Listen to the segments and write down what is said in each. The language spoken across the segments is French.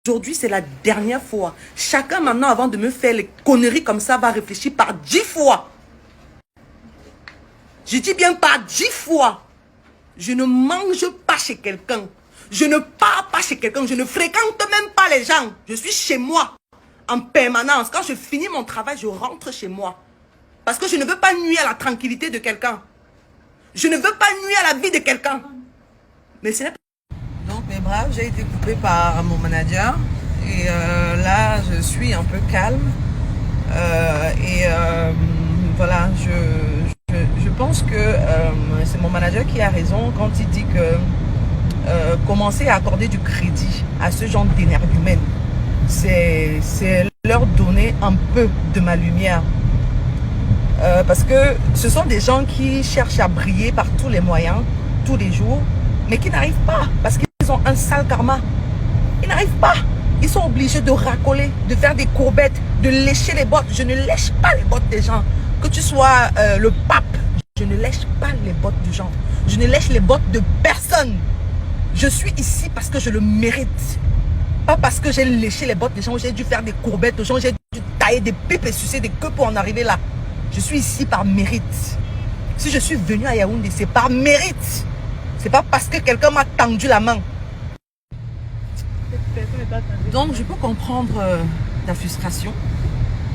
Aujourd'hui, c'est la dernière fois. Chacun maintenant, avant de me faire les conneries comme ça, va réfléchir par 10 fois. Je dis bien par 10 fois. Je ne mange pas chez quelqu'un. Je ne pars pas chez quelqu'un. Je ne fréquente même pas les gens. Je suis chez moi en permanence. Quand je finis mon travail, je rentre chez moi. Parce que je ne veux pas nuire à la tranquillité de quelqu'un. Je ne veux pas nuire à la vie de quelqu'un. Mais ce n'est pas... Donc mes braves, j'ai été coupée par mon manager. Et là, je suis un peu calme. Voilà, je pense que c'est mon manager qui a raison quand il dit que commencer à accorder du crédit à ce genre d'énergumènes, c'est leur donner un peu de ma lumière. Parce que ce sont des gens qui cherchent à briller par tous les moyens, tous les jours, mais qui n'arrivent pas parce qu'ils ont un sale karma. Ils n'arrivent pas. Ils sont obligés de racoler, de faire des courbettes, de lécher les bottes. Je ne lèche pas les bottes des gens. Que tu sois le pape, je ne lèche pas les bottes des gens. Je ne lèche les bottes de personne. Je suis ici parce que je le mérite. Pas parce que j'ai léché les bottes des gens, j'ai dû faire des courbettes aux gens, j'ai dû tailler des pipes et sucer des queues pour en arriver là. Je suis ici par mérite. Si je suis venu à Yaoundé, c'est par mérite. C'est pas parce que quelqu'un m'a tendu la main. Donc je peux comprendre ta frustration.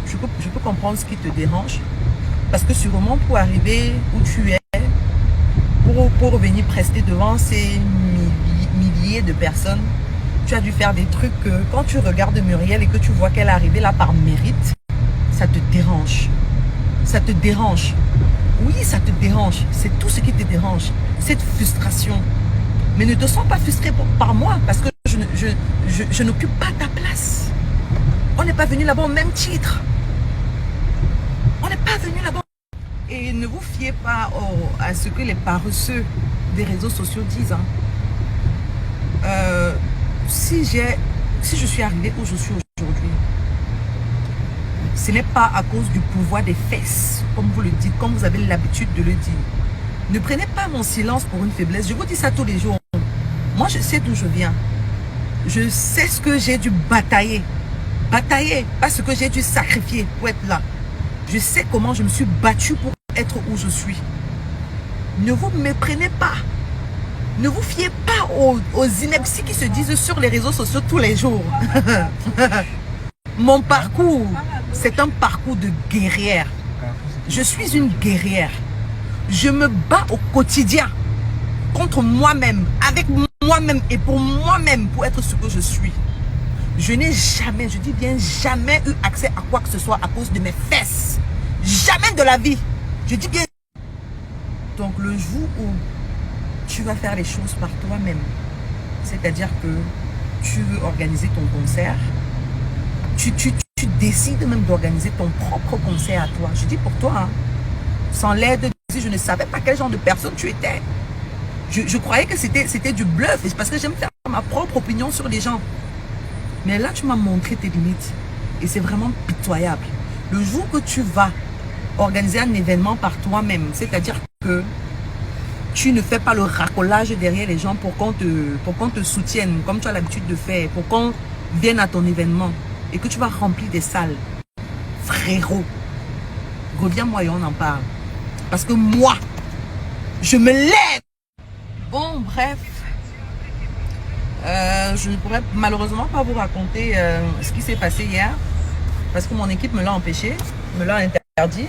Je peux comprendre ce qui te dérange. Parce que sûrement pour arriver où tu es, pour venir prester devant ces milliers de personnes, tu as dû faire des trucs que quand tu regardes Muriel et que tu vois qu'elle est arrivée là par mérite, ça te dérange. Ça te dérange. Oui, ça te dérange. C'est tout ce qui te dérange. Cette frustration. Mais ne te sens pas frustré par moi parce que je n'occupe pas ta place. On n'est pas venu là-bas au même titre. On n'est pas venu là-bas. Et ne vous fiez pas à ce que les paresseux des réseaux sociaux disent. Si je suis arrivée où je suis aujourd'hui, ce n'est pas à cause du pouvoir des fesses, comme vous le dites, comme vous avez l'habitude de le dire. Ne prenez pas mon silence pour une faiblesse. Je vous dis ça tous les jours. Moi, je sais d'où je viens. Je sais ce que j'ai dû batailler. Batailler, pas ce que j'ai dû sacrifier pour être là. Je sais comment je me suis battue pour être où je suis. Ne vous méprenez pas. Ne vous fiez pas aux inepties qui se disent sur les réseaux sociaux tous les jours. Mon parcours, c'est un parcours de guerrière. Je suis une guerrière. Je me bats au quotidien contre moi-même, avec moi-même et pour moi-même, pour être ce que je suis. Je n'ai jamais, je dis bien jamais eu accès à quoi que ce soit à cause de mes fesses. Jamais de la vie. Je dis bien. Donc le jour où tu vas faire les choses par toi-même, c'est-à-dire que tu veux organiser ton concert, tu décides même d'organiser ton propre concert à toi. Je dis pour toi, sans l'aide, je ne savais pas quel genre de personne tu étais. Je croyais que c'était du bluff, parce que j'aime faire ma propre opinion sur les gens. Mais là, tu m'as montré tes limites. Et c'est vraiment pitoyable. Le jour que tu vas organiser un événement par toi-même, c'est-à-dire que tu ne fais pas le racolage derrière les gens pour qu'on te soutienne, comme tu as l'habitude de faire, pour qu'on vienne à ton événement et que tu vas remplir des salles. Frérot, reviens-moi et on en parle. Parce que moi, je me lève. Bon, bref. Je ne pourrais malheureusement pas vous raconter ce qui s'est passé hier. Parce que mon équipe me l'a empêché, me l'a interdit.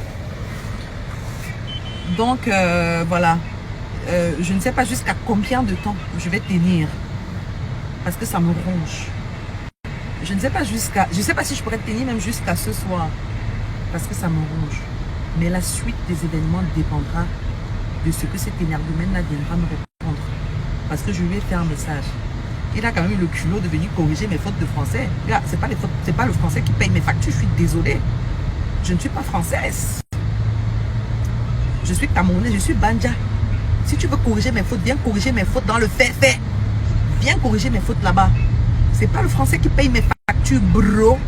Donc, voilà. Je ne sais pas jusqu'à combien de temps je vais tenir. Parce que ça me ronge. Je ne sais pas je sais pas si je pourrais tenir même jusqu'à ce soir. Parce que ça me ronge. Mais la suite des événements dépendra de ce que cet énergumène-là viendra me répondre. Parce que je lui ai fait un message. Il a quand même eu le culot de venir corriger mes fautes de français. C'est pas le français qui paye mes factures, je suis désolée. Je ne suis pas française. Je suis camerounaise, je suis banja. Si tu veux corriger mes fautes, viens corriger mes fautes dans le fait. Viens corriger mes fautes là-bas. C'est pas le français qui paye mes factures, bro.